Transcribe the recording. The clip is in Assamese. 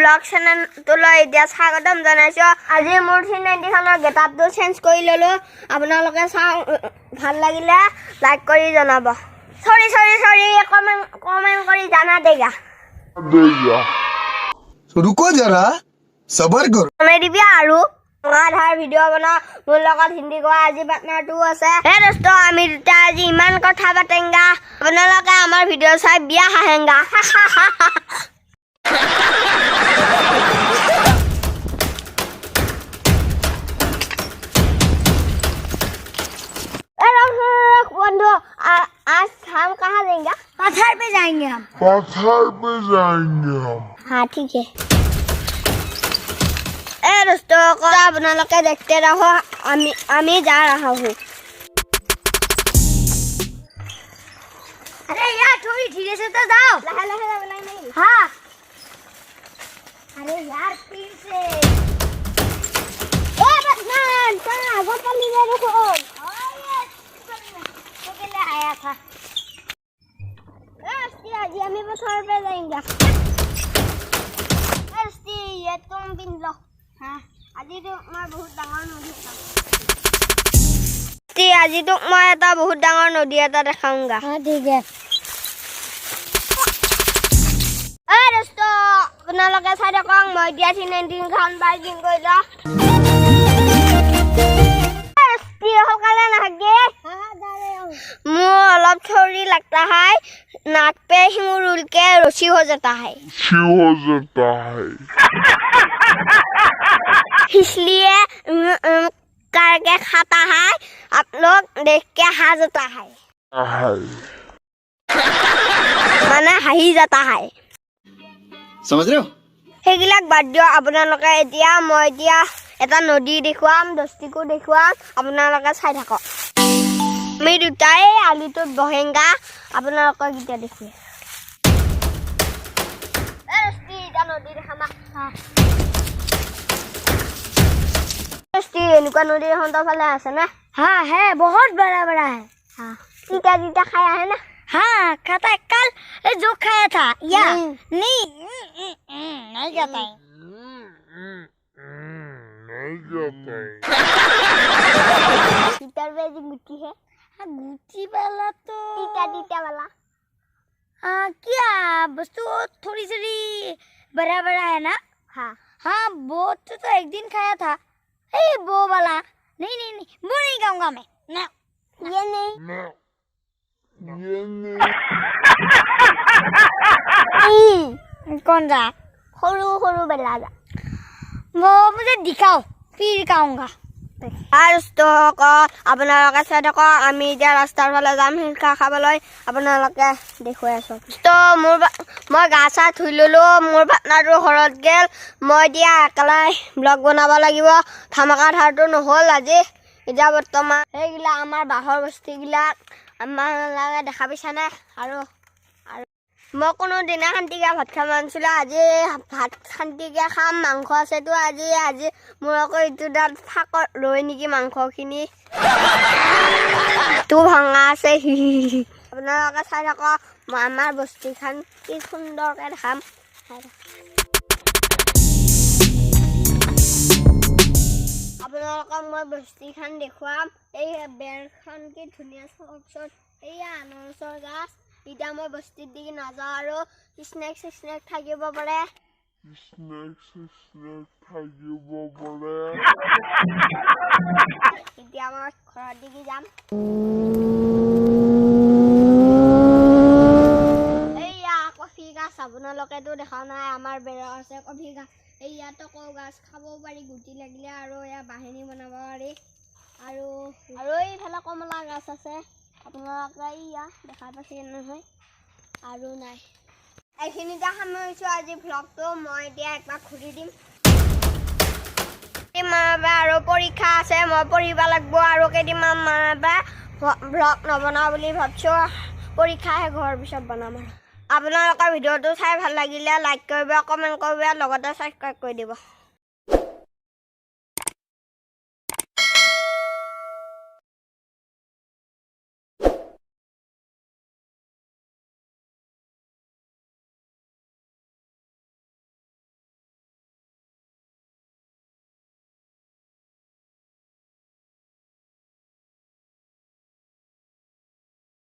ব্লগ চেনেলটোলৈ এতিয়া স্বাগতম জনাইছোঁ। আজি মোৰ 390খনৰ গেটআপটো চেঞ্জ কৰি ল'লোঁ। আপোনালোকে চাওঁ, ভাল লাগিলে লাইক কৰি জনাব। চৰি কমেণ্ট কৰি জানা দেগা। रुको जरा सबर करो বনাই দিবি আৰু আধাৰ ভিডিঅ' বনাওঁ। মোৰ লগত হিন্দী কোৱা আজি পাৰ্টনাৰটো আছে। হে দোস্ত, আমি দুটা আজি ইমান কথা পাতেংগা। আপোনালোকে আমাৰ ভিডিঅ' চাই বিয়া হাহেংগা। बंधु, आज हम कहाँ जाएंगे? पत्थर पे जाएंगे हम। हाँ ठीक है। दोस्तों को आपनालोके देखते रहो, आमी जा रहा हूँ। अरे यार थोड़ी धीरे से तो जाओ। लहे बनाई नहीं। हाँ। अरे यार फिर से। बदनाम, चल वो पल्ली में रुको। आया था आज हमें पत्थर पे जाएंगे। ये तुम बिन लो। हाँ आज तो मैं बहुत डांगर नदी आज तो मैं এটা बहुत ডাঙৰ নদী এটা দেখাऊंगा। हाँ ठीक है। दोस्तों আপোনালোকে চাই থাকক, মই এতিয়া 390 খন বাইকিং কৰিলো। मुँह अलग छोड़ी लगता है, नाक पे हिंगुर उड़ के रुचि हो जाता है। इसलिए करके खाता है, आप लोग देख के हंस जाता है, माने हाही जाता है। समझ रहे हो? সেইবিলাক বাদ দিও। আপোনালোকে এতিয়া মই এতিয়া এটা নদী দেখুৱাম, দস্তিকো দেখুৱাম, আপোনালোকে চাই থাকক। আমি দুটাই আলিটোত বহেংগা, আপোনালোকক এতিয়া দেখুৱাম। নদী দেখামা এনেকুৱা নদী এখন তো ফালে আছে না? हाँ है, बहुत बड़ा बड़ा है। हाँ तीता खाया है ना? हाँ खाता है। कल जो खाया था या नहीं जाता है। तीतर में जो गुटी है, हाँ गुटी वाला तो तीता वाला। हाँ क्या वस्तु थोड़ी सी बड़ा है ना? हाँ हाँ वो तो एक दिन खाया था। वो वाला नहीं वो नहीं खाऊंगा मैं ना। ये नहीं कौन सा सरू बेला जा, वो मुझे दिखाओ फिर खाऊंगा। আপোনালোকে চাই থাকক, আমি এতিয়া ৰাস্তাৰ ফালে যাম হিলখা খাবলৈ। আপোনালোকে দেখুৱাই আছো। তো মই গা চা ধুই ল'লোঁ, মোৰ পাৰ্টনাৰটো ঘৰত গ'ল। মই এতিয়া একেলাই ব্লগ বনাব লাগিব। ধামাকা ধাৰটো নহ'ল আজি। এতিয়া বৰ্তমান সেইগিলা আমাৰ বাঁহৰ বস্তিবিলাক আমালোকে দেখা পাইছানে? আৰু মই কোনো দিনা শান্তিকে ভাত খাব নাছিলোঁ, আজি ভাত শান্তিকে খাম। মাংস আছেতো আজি মোৰ আকৌ এইটো দাঁত ফাকত ৰৈ নেকি মাংসখিনি, তো ভঙা আছে। আপোনালোকে চাই থাকক, মই আমাৰ বস্তিখন কি সুন্দৰকৈ দেখাম। আপোনালোকক মই বস্তিখন দেখুৱাম। এই বেৰখন কি ধুনীয়া চাওকচোন, এইয়া আনাৰসৰ গাছ। এতিয়া মই বস্তিৰ দিকে নাযাওঁ আৰু স্নেক থাকিব পাৰে। এতিয়া মই ঘৰৰ দিকে যাম। এইয়া কফি গাছ, আপোনালোকেতো দেখা নাই, আমাৰ বেৰত আছে কফি গাছ। এইয়াতো কল গাছ, খাব পাৰি গুটি লাগিলে, আৰু এয়া বাহিনী বনাব পাৰি। আৰু এইফালে কমলা গাছ আছে, আপোনালোকে ইয়া দেখা পাইছে নহয়। আৰু নাই, এইখিনিতে সামৰিছোঁ আজি ভ্লগটো। মই এতিয়া একবাৰ ঘূৰি দিম। আৰু পৰীক্ষা আছে, মই পঢ়িব লাগিব। আৰু কেইদিনমান ভ্লগ নবনাওঁ বুলি ভাবিছোঁ, পৰীক্ষা শেষ হোৱাৰ পিছত বনাম। আৰু আপোনালোকৰ ভিডিঅ'টো চাই ভাল লাগিলে লাইক কৰিব, কমেণ্ট কৰিব, লগতে ছাবস্ক্ৰাইব কৰি দিব।